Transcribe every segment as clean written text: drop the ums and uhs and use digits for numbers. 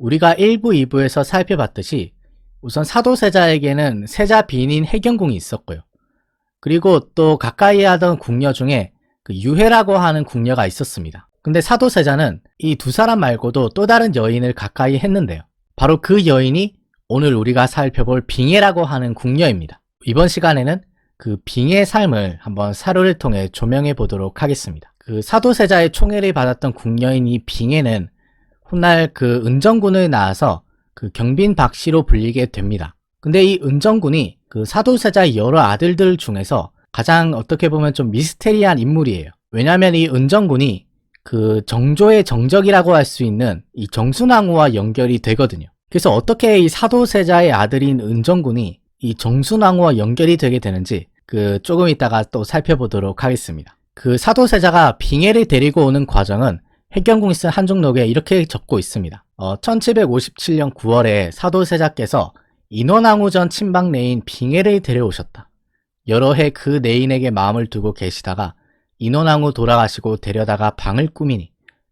우리가 1부, 2부에서 살펴봤듯이 우선 사도세자에게는 세자 비인인 해경궁이 있었고요. 그리고 또 가까이 하던 궁녀 중에 그 유해라고 하는 궁녀가 있었습니다. 근데 사도세자는 이 두 사람 말고도 또 다른 여인을 가까이 했는데요. 바로 그 여인이 오늘 우리가 살펴볼 빙해라고 하는 궁녀입니다. 이번 시간에는 그 빙해의 삶을 한번 사료를 통해 조명해 보도록 하겠습니다. 그 사도세자의 총애를 받았던 궁녀인 이 빙해는 훗날 그 은정군을 낳아서 그 경빈 박씨로 불리게 됩니다. 근데 이 은정군이 그 사도세자의 여러 아들들 중에서 가장 어떻게 보면 좀 미스테리한 인물이에요. 왜냐하면 이 은정군이 그 정조의 정적이라고 할 수 있는 이 정순왕후와 연결이 되거든요. 그래서 어떻게 이 사도세자의 아들인 은정군이 이 정순왕후와 연결이 되게 되는지 그 조금 이따가 또 살펴보도록 하겠습니다. 그 사도세자가 빙해를 데리고 오는 과정은 해경궁이 쓴 한중록에 이렇게 적고 있습니다. 1757년 9월에 사도세자께서 인원왕후 전 친박내인 빙해를 데려오셨다. 여러 해 그 내인에게 마음을 두고 계시다가 인원왕후 돌아가시고 데려다가 방을 꾸미니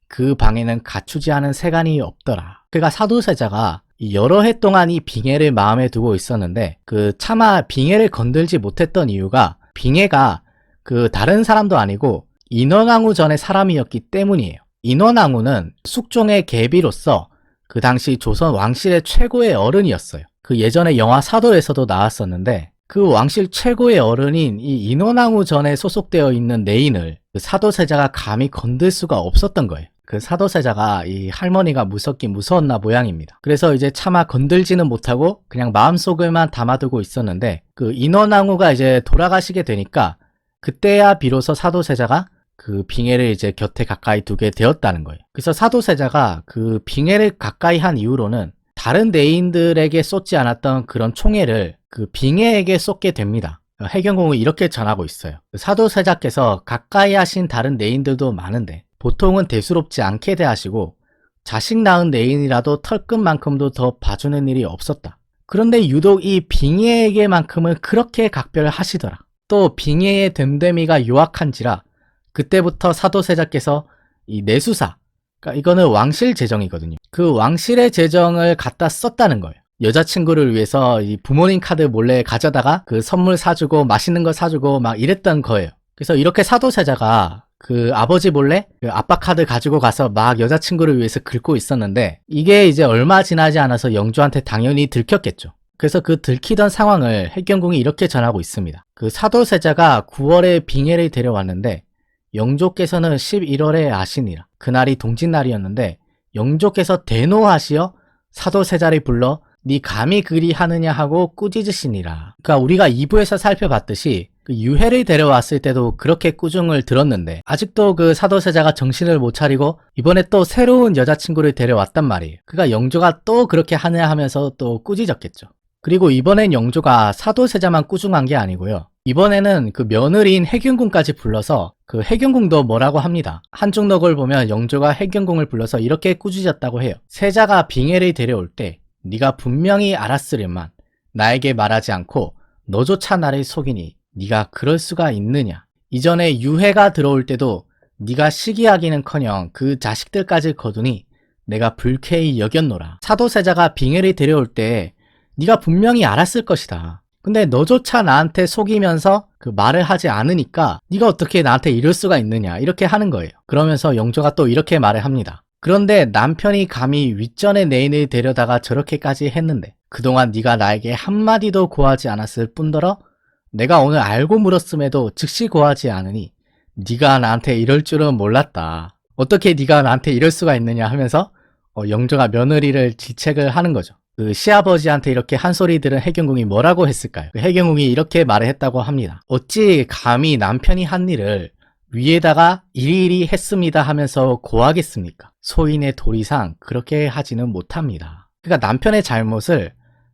그 방에는 갖추지 않은 세간이 없더라. 그러니까 사도세자가 여러 해 동안 이 빙해를 마음에 두고 있었는데 그 차마 빙해를 건들지 못했던 이유가 빙해가 그 다른 사람도 아니고 인원왕후 전의 사람이었기 때문이에요. 인원왕후는 숙종의 계비로서 그 당시 조선 왕실의 최고의 어른이었어요. 그 예전에 영화 사도에서도 나왔었는데 그 왕실 최고의 어른인 이 인원왕후 전에 소속되어 있는 내인을 그 사도세자가 감히 건들 수가 없었던 거예요. 그 사도세자가 이 할머니가 무섭긴 무서웠나 모양입니다. 그래서 이제 차마 건들지는 못하고 그냥 마음속에만 담아두고 있었는데 그 인원왕후가 이제 돌아가시게 되니까 그때야 비로소 사도세자가 그 빙해를 이제 곁에 가까이 두게 되었다는 거예요. 그래서 사도세자가 그 빙해를 가까이 한 이후로는 다른 내인들에게 쏟지 않았던 그런 총애를 그 빙해에게 쏟게 됩니다. 해경궁은 이렇게 전하고 있어요. 사도세자께서 가까이 하신 다른 내인들도 많은데 보통은 대수롭지 않게 대하시고 자식 낳은 내인이라도 털끝만큼도 더 봐주는 일이 없었다. 그런데 유독 이 빙해에게만큼은 그렇게 각별하시더라. 또 빙해의 됨됨이가 요악한지라 그때부터 사도세자께서 이 내수사, 그러니까 이거는 왕실 재정이거든요. 그 왕실의 재정을 갖다 썼다는 거예요. 여자친구를 위해서 이 부모님 카드 몰래 가져다가 그 선물 사주고 맛있는 거 사주고 막 이랬던 거예요. 그래서 이렇게 사도세자가 그 아버지 몰래 그 아빠 카드 가지고 가서 막 여자친구를 위해서 긁고 있었는데 이게 이제 얼마 지나지 않아서 영조한테 당연히 들켰겠죠. 그래서 그 들키던 상황을 해경궁이 이렇게 전하고 있습니다. 그 사도세자가 9월에 빙해를 데려왔는데 영조께서는 11월에 아시니라. 그날이 동짓날이었는데 영조께서 대노하시어 사도세자를 불러 네 감히 그리 하느냐 하고 꾸짖으시니라. 그러니까 우리가 2부에서 살펴봤듯이 그 유해를 데려왔을 때도 그렇게 꾸중을 들었는데 아직도 그 사도세자가 정신을 못 차리고 이번에 또 새로운 여자친구를 데려왔단 말이에요. 그러니까 영조가 또 그렇게 하느냐 하면서 또 꾸짖었겠죠. 그리고 이번엔 영조가 사도세자만 꾸중한 게 아니고요. 이번에는 그 며느리인 해경궁까지 불러서 그 해경궁도 뭐라고 합니다. 한중록을 보면 영조가 해경궁을 불러서 이렇게 꾸짖었다고 해요. 세자가 빙해를 데려올 때 네가 분명히 알았으련만 나에게 말하지 않고 너조차 나를 속이니 네가 그럴 수가 있느냐. 이전에 유해가 들어올 때도 네가 시기하기는커녕 그 자식들까지 거두니 내가 불쾌히 여겼노라. 사도세자가 빙해를 데려올 때 네가 분명히 알았을 것이다. 근데 너조차 나한테 속이면서 그 말을 하지 않으니까 네가 어떻게 나한테 이럴 수가 있느냐 이렇게 하는 거예요. 그러면서 영조가 또 이렇게 말을 합니다. 그런데 남편이 감히 윗전의 내인을 데려다가 저렇게까지 했는데 그동안 네가 나에게 한마디도 고하지 않았을 뿐더러 내가 오늘 알고 물었음에도 즉시 고하지 않으니 네가 나한테 이럴 줄은 몰랐다. 어떻게 네가 나한테 이럴 수가 있느냐 하면서 영조가 며느리를 질책을 하는 거죠. 그 시아버지한테 이렇게 한 소리 들은 해경궁이 뭐라고 했을까요? 그 해경궁이 이렇게 말을 했다고 합니다. 어찌 감히 남편이 한 일을 위에다가 일일이 했습니다 하면서 고하겠습니까? 소인의 도리상 그렇게 하지는 못합니다. 그러니까 남편의 잘못을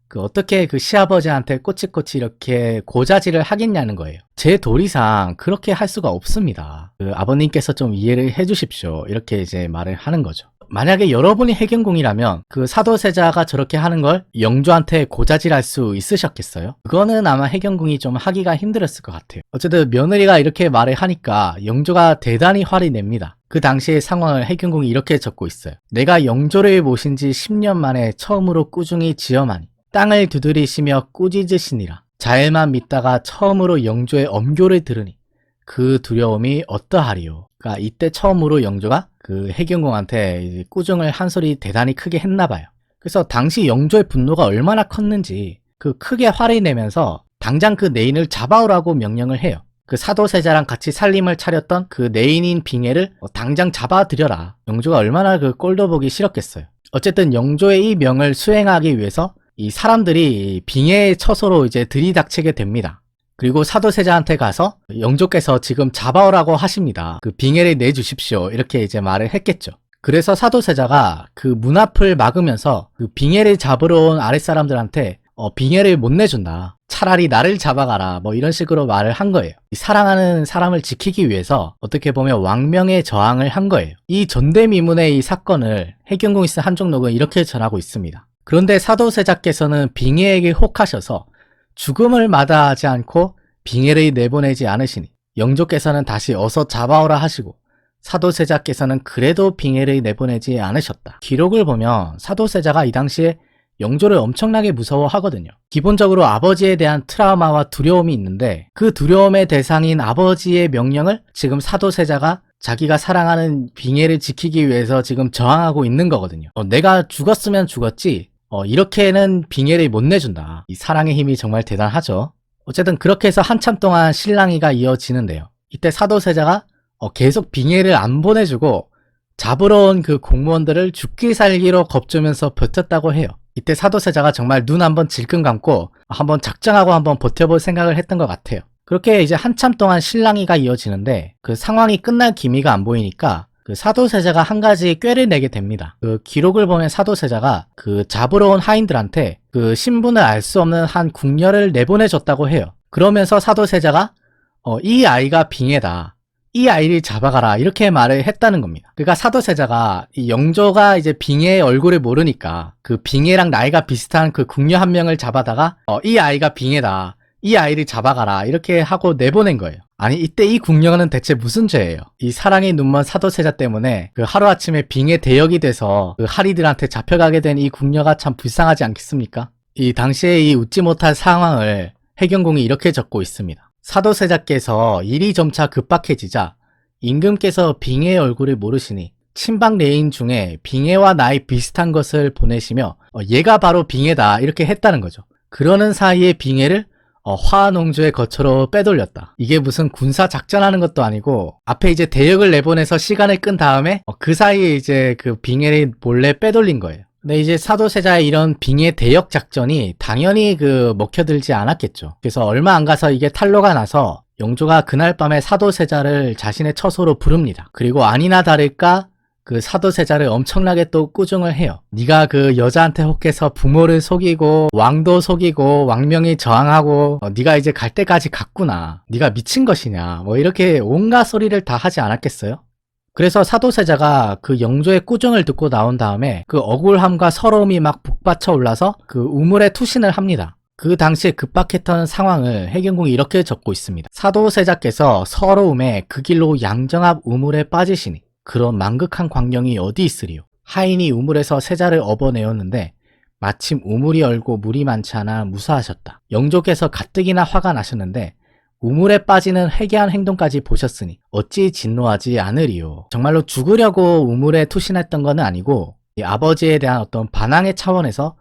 그 어떻게 그 시아버지한테 꼬치꼬치 이렇게 고자질을 하겠냐는 거예요. 제 도리상 그렇게 할 수가 없습니다. 그 아버님께서 좀 이해를 해 주십시오. 이렇게 이제 말을 하는 거죠. 만약에 여러분이 해경궁이라면 그 사도세자가 저렇게 하는 걸 영조한테 고자질할 수 있으셨겠어요? 그거는 아마 해경궁이 좀 하기가 힘들었을 것 같아요. 어쨌든 며느리가 이렇게 말을 하니까 영조가 대단히 화를 냅니다. 그 당시의 상황을 해경궁이 이렇게 적고 있어요. 내가 영조를 모신 지 10년 만에 처음으로 꾸중이 지엄하니 땅을 두드리시며 꾸짖으시니라. 자일만 믿다가 처음으로 영조의 엄교를 들으니 그 두려움이 어떠하리요. 그러니까 이때 처음으로 영조가 그 해경궁한테 꾸중을 한 소리 대단히 크게 했나 봐요. 그래서 당시 영조의 분노가 얼마나 컸는지 그 크게 화를 내면서 당장 그 내인을 잡아오라고 명령을 해요. 그 사도세자랑 같이 살림을 차렸던 그 내인인 빙해를 당장 잡아들여라. 영조가 얼마나 그 꼴도 보기 싫었겠어요. 어쨌든 영조의 이 명을 수행하기 위해서 이 사람들이 빙해의 처소로 이제 들이닥치게 됩니다. 그리고 사도세자한테 가서 영조께서 지금 잡아오라고 하십니다. 그 빙해를 내주십시오. 이렇게 이제 말을 했겠죠. 그래서 사도세자가 그 문 앞을 막으면서 그 빙해를 잡으러 온 아랫사람들한테 빙해를 못 내준다. 차라리 나를 잡아가라. 뭐 이런 식으로 말을 한 거예요. 사랑하는 사람을 지키기 위해서 어떻게 보면 왕명의 저항을 한 거예요. 이 전대미문의 이 사건을 해경궁이 쓴 한종록은 이렇게 전하고 있습니다. 그런데 사도세자께서는 빙해에게 혹하셔서 죽음을 마다하지 않고 빙해를 내보내지 않으시니 영조께서는 다시 어서 잡아오라 하시고 사도세자께서는 그래도 빙해를 내보내지 않으셨다. 기록을 보면 사도세자가 이 당시에 영조를 엄청나게 무서워하거든요. 기본적으로 아버지에 대한 트라우마와 두려움이 있는데 그 두려움의 대상인 아버지의 명령을 지금 사도세자가 자기가 사랑하는 빙해를 지키기 위해서 지금 저항하고 있는 거거든요. 내가 죽었으면 죽었지 이렇게는 빙해를 못 내준다. 이 사랑의 힘이 정말 대단하죠. 어쨌든 그렇게 해서 한참 동안 실랑이가 이어지는데요. 이때 사도세자가 계속 빙해를 안 보내주고 잡으러 온 그 공무원들을 죽기 살기로 겁주면서 버텼다고 해요. 이때 사도세자가 정말 눈 한번 질끈 감고 한번 작정하고 한번 버텨볼 생각을 했던 것 같아요. 그렇게 이제 한참 동안 실랑이가 이어지는데 그 상황이 끝날 기미가 안 보이니까 그 사도세자가 한 가지 꾀를 내게 됩니다. 그 기록을 보면 사도세자가 그 잡으러 온 하인들한테 그 신분을 알 수 없는 한 궁녀를 내보내줬다고 해요. 그러면서 사도세자가 이 아이가 빙해다. 이 아이를 잡아가라 이렇게 말을 했다는 겁니다. 그러니까 사도세자가 이 영조가 이제 빙해의 얼굴을 모르니까 그 빙해랑 나이가 비슷한 그 궁녀 한 명을 잡아다가 이 아이가 빙해다. 이 아이를 잡아가라 이렇게 하고 내보낸 거예요. 아니 이때 이 궁녀는 대체 무슨 죄예요? 이 사랑이 눈먼 사도세자 때문에 그 하루아침에 빙해 대역이 돼서 그 하리들한테 잡혀가게 된 이 궁녀가 참 불쌍하지 않겠습니까? 이 당시에 이 웃지 못할 상황을 해경궁이 이렇게 적고 있습니다. 사도세자께서 일이 점차 급박해지자 임금께서 빙해의 얼굴을 모르시니 친박 내인 중에 빙해와 나이 비슷한 것을 보내시며 얘가 바로 빙해다 이렇게 했다는 거죠. 그러는 사이에 빙해를 화농주의 거처로 빼돌렸다. 이게 무슨 군사 작전하는 것도 아니고 앞에 이제 대역을 내보내서 시간을 끈 다음에 그 사이에 이제 그 빙해를 몰래 빼돌린 거예요. 근데 이제 사도세자의 이런 빙해 대역 작전이 당연히 그 먹혀들지 않았겠죠. 그래서 얼마 안 가서 이게 탄로가 나서 영조가 그날 밤에 사도세자를 자신의 처소로 부릅니다. 그리고 아니나 다를까 그 사도세자를 엄청나게 또 꾸중을 해요. 네가 그 여자한테 혹해서 부모를 속이고 왕도 속이고 왕명이 저항하고 네가 이제 갈 때까지 갔구나. 네가 미친 것이냐. 뭐 이렇게 온갖 소리를 다 하지 않았겠어요? 그래서 사도세자가 그 영조의 꾸중을 듣고 나온 다음에 그 억울함과 서러움이 막 북받쳐 올라서 그 우물에 투신을 합니다. 그 당시에 급박했던 상황을 해경궁이 이렇게 적고 있습니다. 사도세자께서 서러움에 그 길로 양정앞 우물에 빠지시니 그런 망극한 광경이 어디 있으리요. 하인이 우물에서 세자를 업어내었는데 마침 우물이 얼고 물이 많지 않아 무사하셨다. 영조께서 가뜩이나 화가 나셨는데 우물에 빠지는 회개한 행동까지 보셨으니 어찌 진노하지 않으리요. 정말로 죽으려고 우물에 투신했던 건 아니고 이 아버지에 대한 어떤 반항의 차원에서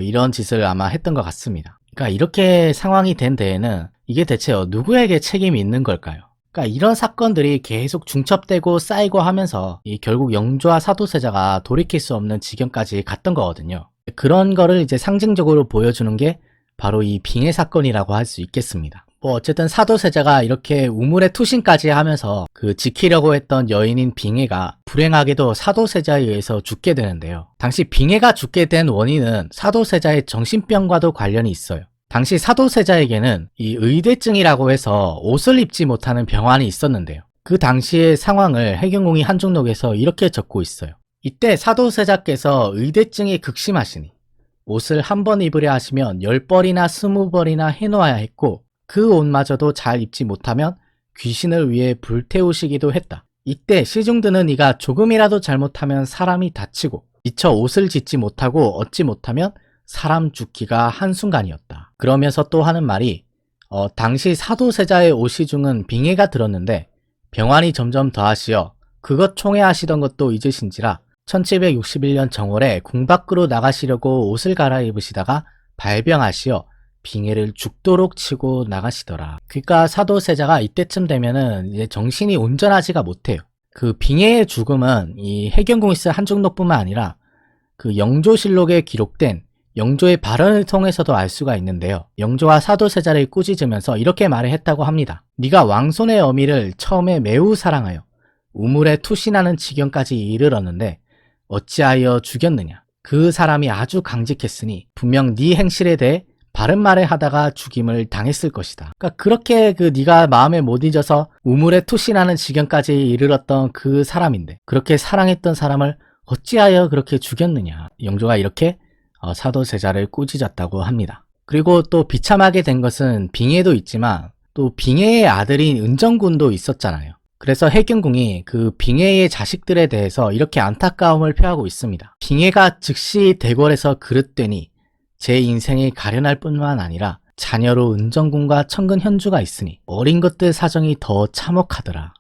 이런 짓을 아마 했던 것 같습니다. 그러니까 이렇게 상황이 된 데에는 이게 대체 누구에게 책임이 있는 걸까요? 그러니까 이런 사건들이 계속 중첩되고 쌓이고 하면서 결국 영조와 사도세자가 돌이킬 수 없는 지경까지 갔던 거거든요. 그런 거를 이제 상징적으로 보여주는 게 바로 이 빙해 사건이라고 할 수 있겠습니다. 어쨌든 사도세자가 이렇게 우물에 투신까지 하면서 그 지키려고 했던 여인인 빙해가 불행하게도 사도세자에 의해서 죽게 되는데요. 당시 빙해가 죽게 된 원인은 사도세자의 정신병과도 관련이 있어요. 당시 사도세자에게는 이 의대증이라고 해서 옷을 입지 못하는 병환이 있었는데요. 그 당시의 상황을 해경궁이 한종록에서 이렇게 적고 있어요. 이때 사도세자께서 의대증이 극심하시니 옷을 한 번 입으려 하시면 10벌이나 20벌이나 해놓아야 했고 그 옷마저도 잘 입지 못하면 귀신을 위해 불태우시기도 했다. 이때 시중드는 이가 조금이라도 잘못하면 사람이 다치고 미처 옷을 짓지 못하고 얻지 못하면 사람 죽기가 한순간이었다. 그러면서 또 하는 말이 당시 사도세자의 옷시중은 빙해가 들었는데 병환이 점점 더하시어 그것 총애하시던 것도 잊으신지라 1761년 정월에 궁 밖으로 나가시려고 옷을 갈아입으시다가 발병하시어 빙해를 죽도록 치고 나가시더라. 그러니까 사도세자가 이때쯤 되면은 이제 정신이 온전하지가 못해요. 그 빙해의 죽음은 이 해경궁이스 한중록뿐만 아니라 그 영조실록에 기록된 영조의 발언을 통해서도 알 수가 있는데요. 영조가 사도세자를 꾸짖으면서 이렇게 말을 했다고 합니다. 네가 왕손의 어미를 처음에 매우 사랑하여 우물에 투신하는 지경까지 이르렀는데 어찌하여 죽였느냐. 그 사람이 아주 강직했으니 분명 네 행실에 대해 바른 말을 하다가 죽임을 당했을 것이다. 그러니까 그렇게 네가 마음에 못 잊어서 우물에 투신하는 지경까지 이르렀던 그 사람인데 그렇게 사랑했던 사람을 어찌하여 그렇게 죽였느냐. 영조가 이렇게 사도세자를 꾸짖었다고 합니다. 그리고 또 비참하게 된 것은 빙해도 있지만 또 빙해의 아들인 은정군도 있었잖아요. 그래서 해경궁이 그 빙해의 자식들에 대해서 이렇게 안타까움을 표하고 있습니다. 빙해가 즉시 대궐에서 그릇되니 제 인생이 가련할 뿐만 아니라 자녀로 은정군과 천근현주가 있으니 어린 것들 사정이 더 참혹하더라.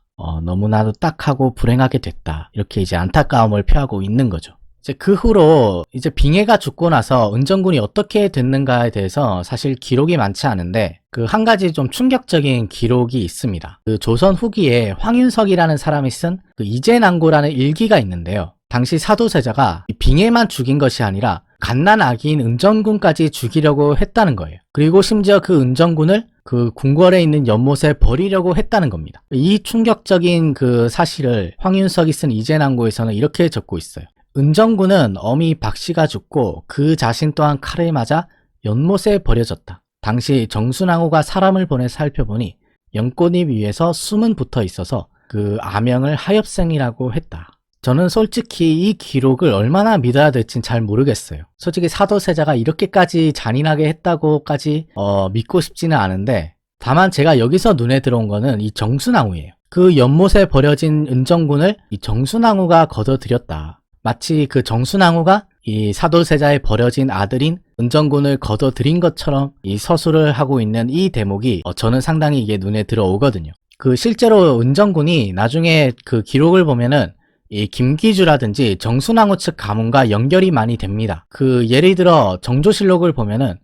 너무나도 딱하고 불행하게 됐다. 이렇게 이제 안타까움을 표하고 있는 거죠. 이제 그 후로 이제 빙해가 죽고 나서 은정군이 어떻게 됐는가에 대해서 사실 기록이 많지 않은데 그 한 가지 좀 충격적인 기록이 있습니다. 그 조선 후기에 황윤석이라는 사람이 쓴 그 이재난고라는 일기가 있는데요. 당시 사도세자가 빙해만 죽인 것이 아니라 갓난 아기인 은정군까지 죽이려고 했다는 거예요. 그리고 심지어 그 은정군을 그 궁궐에 있는 연못에 버리려고 했다는 겁니다. 이 충격적인 그 사실을 황윤석이 쓴 이재난고에서는 이렇게 적고 있어요. 은정군은 어미 박씨가 죽고 그 자신 또한 칼을 맞아 연못에 버려졌다. 당시 정순왕후가 사람을 보내 살펴보니 연꽃잎 위에서 숨은 붙어 있어서 그 아명을 하엽생이라고 했다. 저는 솔직히 이 기록을 얼마나 믿어야 될진 잘 모르겠어요. 솔직히 사도세자가 이렇게까지 잔인하게 했다고까지 믿고 싶지는 않은데 다만 제가 여기서 눈에 들어온 거는 이 정순왕후예요. 그 연못에 버려진 은정군을 이 정순왕후가 걷어들였다. 마치 그 정순왕후가 이 사도세자에 버려진 아들인 은정군을 걷어들인 것처럼 이 서술을 하고 있는 이 대목이 저는 상당히 이게 눈에 들어오거든요. 그 실제로 은정군이 나중에 그 기록을 보면은 이 김기주라든지 정순왕후 측 가문과 연결이 많이 됩니다. 그 예를 들어 정조실록을 보면은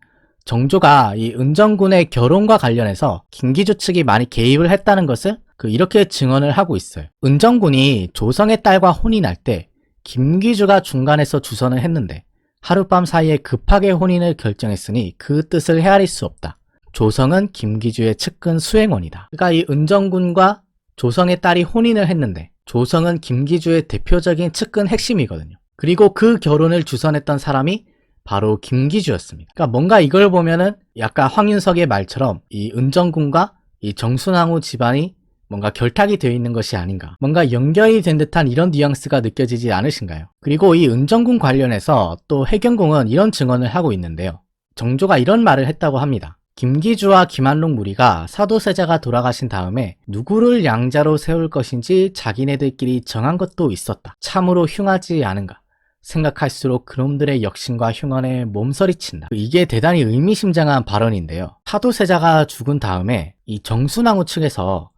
정조가 이 은정군의 결혼과 관련해서 김기주 측이 많이 개입을 했다는 것을 이렇게 증언을 하고 있어요. 은정군이 조성의 딸과 혼이 날 때 김기주가 중간에서 주선을 했는데 하룻밤 사이에 급하게 혼인을 결정했으니 그 뜻을 헤아릴 수 없다. 조성은 김기주의 측근 수행원이다. 그러니까 이 은정군과 조성의 딸이 혼인을 했는데 조성은 김기주의 대표적인 측근 핵심이거든요. 그리고 그 결혼을 주선했던 사람이 바로 김기주였습니다. 그러니까 뭔가 이걸 보면은 약간 황윤석의 말처럼 이 은정군과 이 정순왕후 집안이 뭔가 결탁이 되어 있는 것이 아닌가, 뭔가 연결이 된 듯한 이런 뉘앙스가 느껴지지 않으신가요? 그리고 이 은정군 관련해서 또 해경궁은 이런 증언을 하고 있는데요. 정조가 이런 말을 했다고 합니다. 김기주와 김한록 무리가 사도세자가 돌아가신 다음에 누구를 양자로 세울 것인지 자기네들끼리 정한 것도 있었다. 참으로 흉하지 않은가. 생각할수록 그놈들의 역신과 흉언에 몸서리친다. 이게 대단히 의미심장한 발언인데요. 사도세자가 죽은 다음에 이 정순왕후 측에서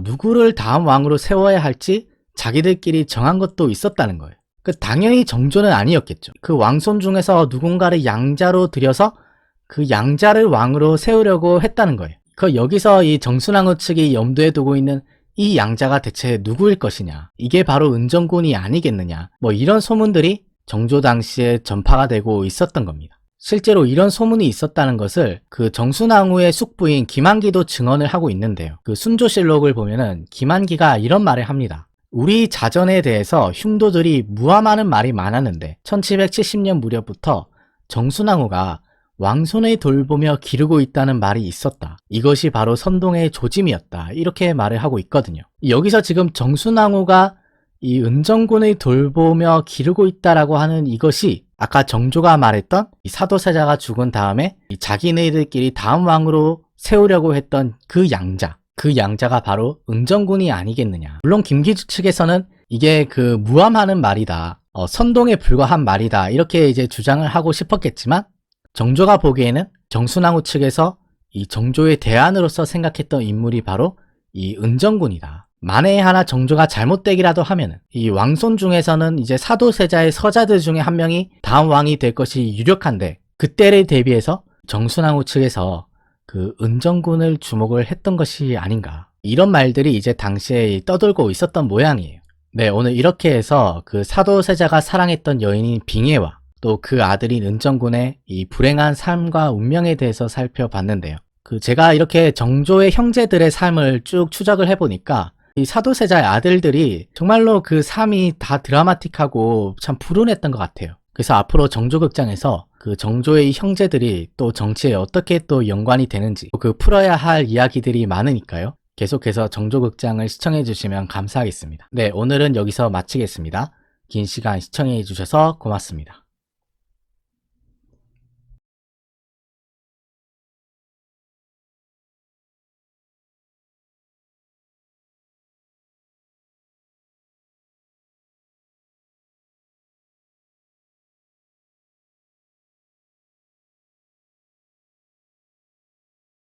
누구를 다음 왕으로 세워야 할지 자기들끼리 정한 것도 있었다는 거예요. 당연히 정조는 아니었겠죠. 그 왕손 중에서 누군가를 양자로 들여서 그 양자를 왕으로 세우려고 했다는 거예요. 여기서 이 정순왕후 측이 염두에 두고 있는 이 양자가 대체 누구일 것이냐, 이게 바로 은정군이 아니겠느냐, 이런 소문들이 정조 당시에 전파가 되고 있었던 겁니다. 실제로 이런 소문이 있었다는 것을 그 정순왕후의 숙부인 김한기도 증언을 하고 있는데요. 그 순조실록을 보면은 김한기가 이런 말을 합니다. 우리 자전에 대해서 흉도들이 무함하는 말이 많았는데 1770년 무렵부터 정순왕후가 왕손을 돌보며 기르고 있다는 말이 있었다. 이것이 바로 선동의 조짐이었다. 이렇게 말을 하고 있거든요. 여기서 지금 정순왕후가 이 은정군을 돌보며 기르고 있다라고 하는 이것이 아까 정조가 말했던 이 사도세자가 죽은 다음에 이 자기네들끼리 다음 왕으로 세우려고 했던 그 양자, 그 양자가 바로 은정군이 아니겠느냐. 물론 김기주 측에서는 이게 그 무함하는 말이다. 선동에 불과한 말이다. 이렇게 이제 주장을 하고 싶었겠지만 정조가 보기에는 정순왕후 측에서 이 정조의 대안으로서 생각했던 인물이 바로 이 은정군이다. 만에 하나 정조가 잘못되기라도 하면은 이 왕손 중에서는 이제 사도세자의 서자들 중에 한 명이 다음 왕이 될 것이 유력한데 그때를 대비해서 정순왕후 측에서 그 은정군을 주목을 했던 것이 아닌가. 이런 말들이 이제 당시에 떠돌고 있었던 모양이에요. 네, 오늘 이렇게 해서 그 사도세자가 사랑했던 여인인 빙예와 또 그 아들인 은정군의 이 불행한 삶과 운명에 대해서 살펴봤는데요. 그 제가 이렇게 정조의 형제들의 삶을 쭉 추적을 해보니까 이 사도세자의 아들들이 정말로 그 삶이 다 드라마틱하고 참 불운했던 것 같아요. 그래서 앞으로 정조극장에서 그 정조의 형제들이 또 정치에 어떻게 또 연관이 되는지 그 풀어야 할 이야기들이 많으니까요. 계속해서 정조극장을 시청해주시면 감사하겠습니다. 네, 오늘은 여기서 마치겠습니다. 긴 시간 시청해주셔서 고맙습니다.